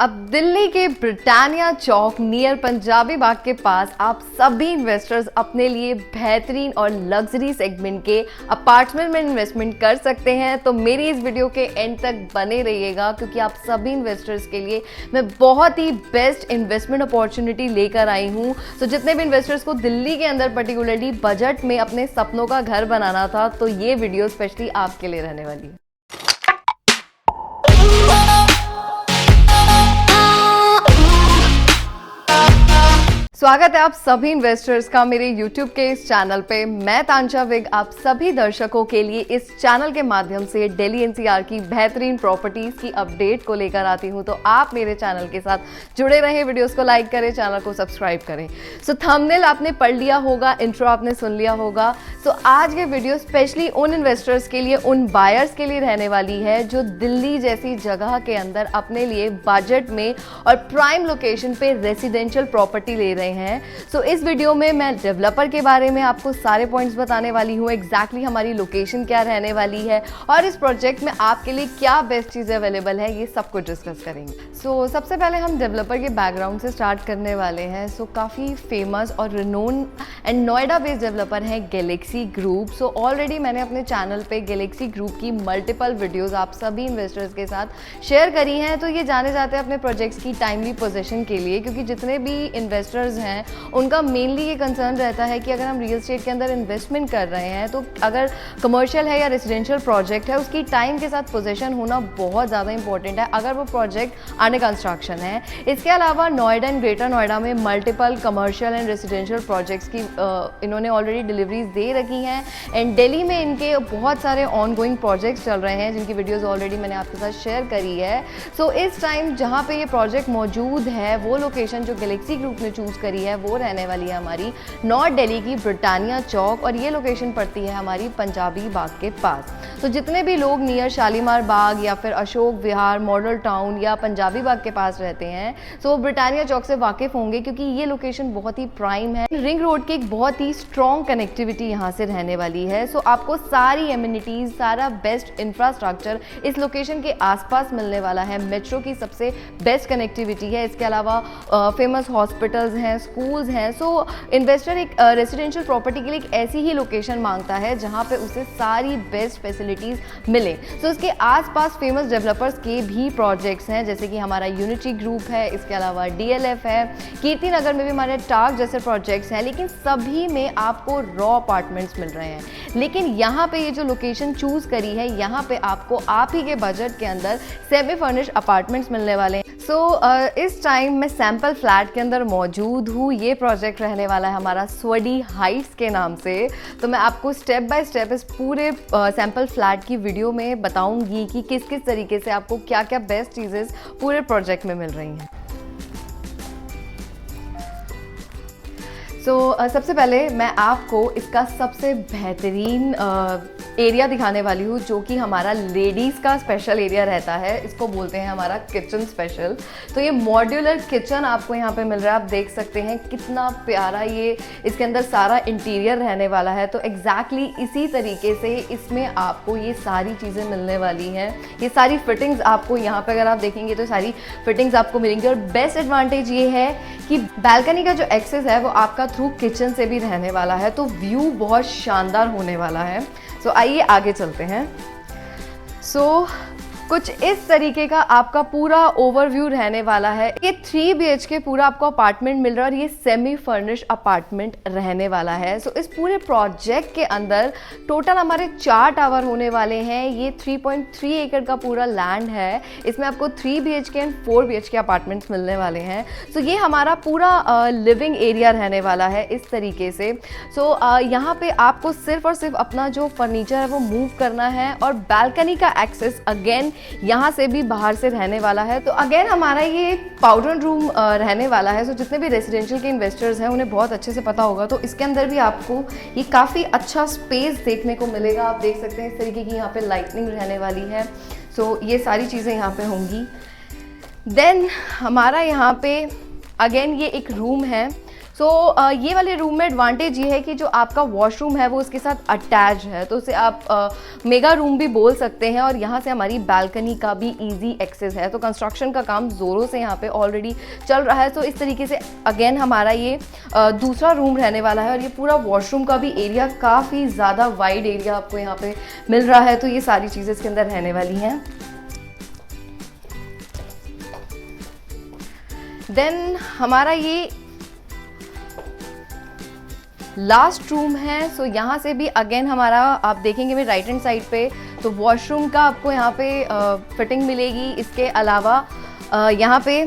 अब दिल्ली के ब्रिटानिया चौक नियर पंजाबी बाग के पास आप सभी इन्वेस्टर्स अपने लिए बेहतरीन और लग्जरी सेगमेंट के अपार्टमेंट में इन्वेस्टमेंट कर सकते हैं। तो मेरी इस वीडियो के एंड तक बने रहिएगा क्योंकि आप सभी इन्वेस्टर्स के लिए मैं बहुत ही बेस्ट इन्वेस्टमेंट अपॉर्चुनिटी लेकर आई हूँ। तो जितने भी इन्वेस्टर्स को दिल्ली के अंदर पर्टिकुलरली बजट में अपने सपनों का घर बनाना था, तो ये वीडियो स्पेशली आपके लिए रहने वाली है। स्वागत है आप सभी इन्वेस्टर्स का मेरे YouTube के इस चैनल पे। मैं तांशा विग आप सभी दर्शकों के लिए इस चैनल के माध्यम से दिल्ली NCR की बेहतरीन प्रॉपर्टीज की अपडेट को लेकर आती हूं। तो आप मेरे चैनल के साथ जुड़े रहें, वीडियोस को लाइक करें, चैनल को सब्सक्राइब करें। सो थंबनेल आपने पढ़ लिया होगा, इंट्रो आपने सुन लिया होगा। सो आज ये वीडियो स्पेशली उन इन्वेस्टर्स के लिए, उन बायर्स के लिए रहने वाली है जो दिल्ली जैसी जगह के अंदर अपने लिए बजट में और प्राइम लोकेशन पे रेसिडेंशियल प्रॉपर्टी ले रहे हैं। सो इस वीडियो में मैं डेवलपर के बारे में आपको सारे पॉइंट्स बताने वाली हूँ, एग्जैक्टली हमारी लोकेशन क्या रहने वाली है और इस प्रोजेक्ट में आपके लिए क्या बेस्ट चीज़ें अवेलेबल है, ये सब कुछ डिस्कस करेंगे। सो सबसे पहले हम डेवलपर के बैकग्राउंड से स्टार्ट करने वाले हैं। सो काफ़ी फेमस और renowned and Noida based developer हैं गैलेक्सी ग्रुप। सो ऑलरेडी मैंने अपने चैनल पे गैलेक्सी ग्रुप की मल्टीपल वीडियोज़ आप सभी इन्वेस्टर्स के साथ शेयर करी हैं। तो ये जाने जाते हैं अपने प्रोजेक्ट्स की टाइमली पोजीशन के लिए, क्योंकि जितने भी इन्वेस्टर्स हैं उनका मेनली ये कंसर्न रहता है कि अगर हम रियल एस्टेट के अंदर इन्वेस्टमेंट कर रहे हैं तो अगर कमर्शियल है या रेजिडेंशियल प्रोजेक्ट है, उसकी टाइम के साथ पोजीशन होना बहुत ज़्यादा इंपॉर्टेंट है अगर वो प्रोजेक्ट अंडर कंस्ट्रक्शन है। इसके अलावा नोएडा एंड ग्रेटर नोएडा में multiple commercial and residential projects की इन्होंने ऑलरेडी डिलीवरीज दे रखी हैं एंड दिल्ली में इनके बहुत सारे ऑन गोइंग प्रोजेक्ट्स चल रहे हैं जिनकी वीडियोज़ ऑलरेडी मैंने आपके साथ शेयर करी है। सो इस टाइम जहाँ पे ये प्रोजेक्ट मौजूद है, वो लोकेशन जो गैलेक्सी ग्रुप ने चूज़ करी है वो रहने वाली है हमारी नॉर्थ दिल्ली की ब्रिटानिया चौक, और ये लोकेशन पड़ती है हमारी पंजाबी बाग के पास। तो जितने भी लोग नियर शालीमार बाग या फिर अशोक विहार, मॉडल टाउन या पंजाबी बाग के पास रहते हैं, तो ब्रिटानिया चौक से वाकिफ होंगे क्योंकि ये लोकेशन बहुत ही प्राइम है। रिंग रोड की एक बहुत ही स्ट्रॉन्ग कनेक्टिविटी यहाँ से रहने वाली है। सो आपको सारी एमिनिटीज, सारा बेस्ट इंफ्रास्ट्रक्चर इस लोकेशन के आसपास मिलने वाला है। मेट्रो की सबसे बेस्ट कनेक्टिविटी है। इसके अलावा फेमस हॉस्पिटल्स हैं, स्कूल्स हैं। सो इन्वेस्टर एक रेसिडेंशियल प्रॉपर्टी के लिए एक ऐसी ही लोकेशन मांगता है जहां पे उसे सारी बेस्ट फैसिलिटीज मिले। सो इसके आसपास फेमस डेवलपर्स के भी प्रोजेक्ट्स हैं, जैसे कि हमारा यूनिटी ग्रुप है, इसके अलावा DLF है, कीर्ति नगर में भी हमारे टार्क जैसे प्रोजेक्ट्स हैं, लेकिन सभी में आपको रॉ अपार्टमेंट्स मिल रहे हैं। लेकिन यहाँ पे ये जो लोकेशन चूज करी है, यहाँ पे आपको आप ही के बजट के अंदर सेमी फर्निश्ड अपार्टमेंट्स मिलने वाले हैं। सो इस टाइम मैं सैम्पल फ्लैट के अंदर मौजूद हूँ। ये प्रोजेक्ट रहने वाला है हमारा स्वडी हाइट्स के नाम से। तो मैं आपको स्टेप बाय स्टेप इस पूरे सैम्पल फ्लैट की वीडियो में बताऊंगी कि किस किस तरीके से आपको क्या क्या बेस्ट चीज़ें पूरे प्रोजेक्ट में मिल रही हैं। सबसे पहले मैं आपको इसका सबसे बेहतरीन एरिया दिखाने वाली हूँ, जो कि हमारा लेडीज़ का स्पेशल एरिया रहता है। इसको बोलते हैं हमारा किचन स्पेशल। तो ये मॉड्यूलर किचन आपको यहाँ पे मिल रहा है। आप देख सकते हैं कितना प्यारा ये इसके अंदर सारा इंटीरियर रहने वाला है। तो एग्जैक्टली इसी तरीके से इसमें आपको ये सारी चीज़ें मिलने वाली हैं। ये सारी फिटिंग्स आपको यहाँ पे अगर आप देखेंगे तो सारी फिटिंग्स आपको मिलेंगी। और बेस्ट एडवांटेज ये है कि बैल्कनी का जो एक्सेस है वो आपका थ्रू किचन से भी रहने वाला है। तो व्यू बहुत शानदार होने वाला है। सो आइए आगे चलते हैं। कुछ इस तरीके का आपका पूरा ओवरव्यू रहने वाला है। ये 3 BHK पूरा आपको अपार्टमेंट मिल रहा है और ये सेमी फर्निश्ड अपार्टमेंट रहने वाला है। सो इस पूरे प्रोजेक्ट के अंदर टोटल हमारे 4 टावर होने वाले हैं। ये 3.3 एकड़ का पूरा लैंड है। इसमें आपको 3 BHK एंड 4 BHK अपार्टमेंट्स मिलने वाले हैं। सो ये हमारा पूरा लिविंग एरिया रहने वाला है इस तरीके से। यहाँ पे आपको सिर्फ और सिर्फ अपना जो फर्नीचर है वो मूव करना है और बैल्कनी का एक्सेस अगेन यहाँ से भी बाहर से रहने वाला है। तो अगेन हमारा ये पाउडर रूम रहने वाला है। सो जितने भी रेजिडेंशियल के इन्वेस्टर्स हैं उन्हें बहुत अच्छे से पता होगा। तो इसके अंदर भी आपको ये काफ़ी अच्छा स्पेस देखने को मिलेगा। आप देख सकते हैं इस तरीके की यहाँ पे लाइटनिंग रहने वाली है। सो ये सारी चीज़ें यहाँ पे होंगी। देन हमारा यहाँ पे अगेन ये एक रूम है। सो ये वाले रूम में एडवांटेज ये है कि जो आपका वॉशरूम है वो उसके साथ अटैच है, तो उसे आप मेगा रूम भी बोल सकते हैं। और यहाँ से हमारी बालकनी का भी ईजी एक्सेस है। तो कंस्ट्रक्शन का काम ज़ोरों से यहाँ पे ऑलरेडी चल रहा है। तो इस तरीके से अगेन हमारा ये दूसरा रूम रहने वाला है। और ये पूरा वॉशरूम का भी एरिया काफ़ी ज़्यादा वाइड एरिया आपको यहाँ पे मिल रहा है। तो ये सारी चीज़ें इसके अंदर रहने वाली हैं। देन हमारा ये लास्ट रूम है। सो यहाँ से भी अगेन हमारा आप देखेंगे मेरे राइट हैंड साइड पे तो वॉशरूम का आपको यहाँ पे फिटिंग मिलेगी। इसके अलावा यहाँ पे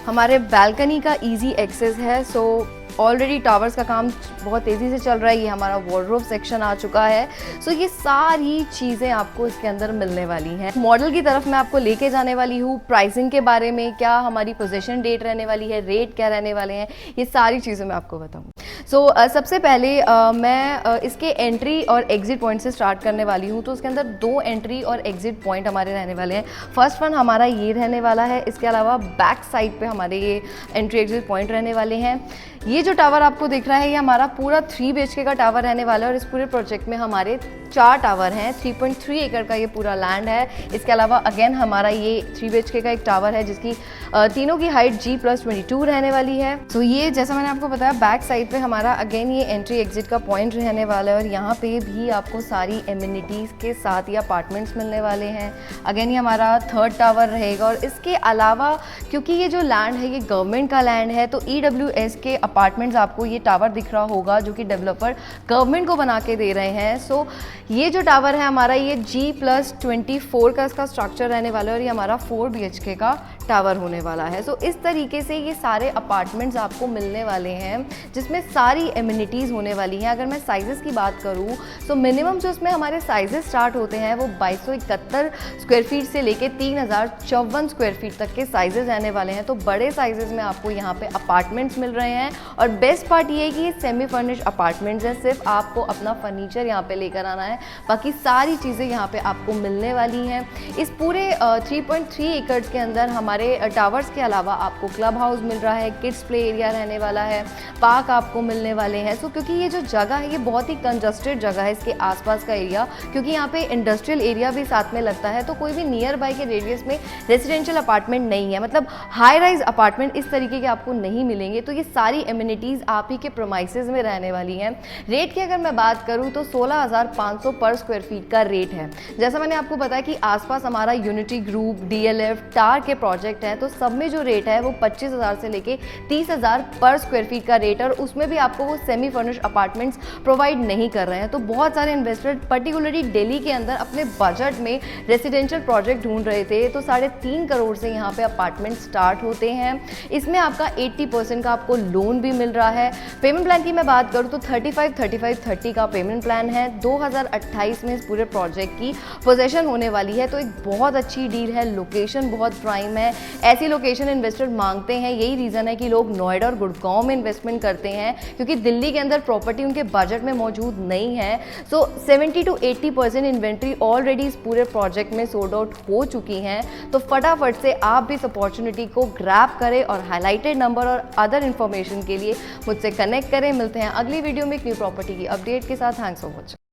हमारे बालकनी का इजी एक्सेस है। सो ऑलरेडी टावर्स का काम बहुत तेज़ी से चल रहा है। ये हमारा वार्डरोब सेक्शन आ चुका है। सो ये सारी चीज़ें आपको इसके अंदर मिलने वाली हैं। मॉडल की तरफ मैं आपको लेके जाने वाली हूँ। प्राइसिंग के बारे में, क्या हमारी पोजीशन डेट रहने वाली है, रेट क्या रहने वाले हैं, ये सारी चीज़ें मैं आपको बताऊँ। सो सबसे पहले मैं इसके एंट्री और एग्जिट पॉइंट से स्टार्ट करने वाली हूँ। तो उसके अंदर 2 एंट्री और एग्जिट पॉइंट हमारे रहने वाले हैं। फर्स्ट वन हमारा ये रहने वाला है। इसके अलावा बैक साइड पे हमारे ये एंट्री एग्जिट पॉइंट रहने वाले हैं। ये जो टावर आपको दिख रहा है ये हमारा पूरा 3 BHK का टावर रहने वाला है। और इस पूरे प्रोजेक्ट में हमारे 4 टावर हैं। 3.3 एकड़ का ये पूरा लैंड है। इसके अलावा अगेन हमारा ये 3 BHK का एक टावर है जिसकी तीनों की हाइट G+22 रहने वाली है। तो ये जैसा मैंने आपको बताया बैक साइड पे हमारा अगेन ये एंट्री एग्जिट का पॉइंट रहने वाला है। और यहाँ पे भी आपको सारी एमिनिटीज़ के साथ ये अपार्टमेंट्स मिलने वाले हैं। अगेन ये हमारा 3rd टावर रहेगा। और इसके अलावा क्योंकि ये जो लैंड है ये गवर्नमेंट का लैंड है तो EWS के अपार्टमेंट्स आपको ये टावर दिख रहा होगा जो कि डेवलपर गवर्नमेंट को बना के दे रहे हैं। सो ये जो टावर है हमारा ये G+24 का इसका स्ट्रक्चर रहने वाला है। और ये हमारा 4 BHK का टावर होने वाला है। सो इस तरीके से ये सारे अपार्टमेंट्स आपको मिलने वाले हैं जिसमें सारी एमिनिटीज़ होने वाली हैं। अगर मैं साइजेस की बात करूँ तो मिनिमम जो इसमें हमारे साइजेस स्टार्ट होते हैं वो 2271 स्क्वायर फीट से लेके 3054 स्क्वायर फीट तक के साइजेस रहने वाले हैं। तो बड़े साइजेस में आपको यहाँ पे अपार्टमेंट्स मिल रहे हैं। और बेस्ट पार्ट ये है कि ये सेमी फर्निश्ड अपार्टमेंट्स हैं। सिर्फ आपको अपना फर्नीचर यहाँ पे लेकर आना है, बाकी सारी चीज़ें यहाँ पे आपको मिलने वाली हैं। इस पूरे 3.3 एकड़ के अंदर हमारे टावर्स के अलावा आपको क्लब हाउस मिल रहा है, किड्स प्ले एरिया रहने वाला है, पार्क आपको मिलने वाले हैं। सो क्योंकि ये जो जगह है ये बहुत ही कंजस्टेड जगह है, इसके आसपास का एरिया, क्योंकि यहाँ पे इंडस्ट्रियल एरिया भी साथ में लगता है। तो कोई भी नियर बाय के रेडियस में रेजिडेंशियल अपार्टमेंट नहीं है, मतलब हाई राइज अपार्टमेंट इस तरीके के आपको नहीं मिलेंगे। तो ये सारी एमिनिटीज़ आप ही के प्रोमाइसेस में रहने वाली हैं। रेट की अगर मैं बात करूँ तो 16,500 पर स्क्वायर फीट का रेट है। जैसा मैंने आपको बताया कि आसपास हमारा यूनिटी ग्रुप, DLF, टार के प्रोजेक्ट है। तो सब में जो रेट है वो 25,000 से लेके 30,000 पर स्क्वायर फीट का रेट है। और उसमें भी आपको वो सेमी फर्निश्ड अपार्टमेंट्स प्रोवाइड नहीं कर रहे हैं। तो बहुत सारे इन्वेस्टर पर्टिकुलरली दिल्ली के अंदर अपने बजट में रेसिडेंशियल प्रोजेक्ट ढूंढ रहे थे। तो 3.5 करोड़ से यहाँ पे अपार्टमेंट स्टार्ट होते हैं। इसमें आपका 80% का आपको लोन भी मिल रहा है। पेमेंट प्लान की मैं बात करूँ तो 35-35-30 का पेमेंट प्लान है। 2028 में इस पूरे प्रोजेक्ट की पोजेशन होने वाली है। तो एक बहुत अच्छी डील है, लोकेशन बहुत प्राइम है। ऐसी लोकेशन इन्वेस्टर मांगते हैं, यही रीज़न है कि लोग नोएडा और गुड़गांव में इन्वेस्टमेंट करते हैं, क्योंकि दिल्ली के अंदर प्रॉपर्टी उनके बजट में मौजूद नहीं है। सो 70-80% इन्वेंट्री ऑलरेडी इस पूरे प्रोजेक्ट में सोल्ड आउट हो चुकी हैं। तो फटाफट से आप भी इस अपॉर्चुनिटी को ग्रैब करें और हाईलाइटेड नंबर और अदर इन्फॉर्मेशन के लिए मुझसे कनेक्ट करें। मिलते हैं अगली वीडियो में एक न्यू प्रॉपर्टी की अपडेट के साथ। Thanks for watching.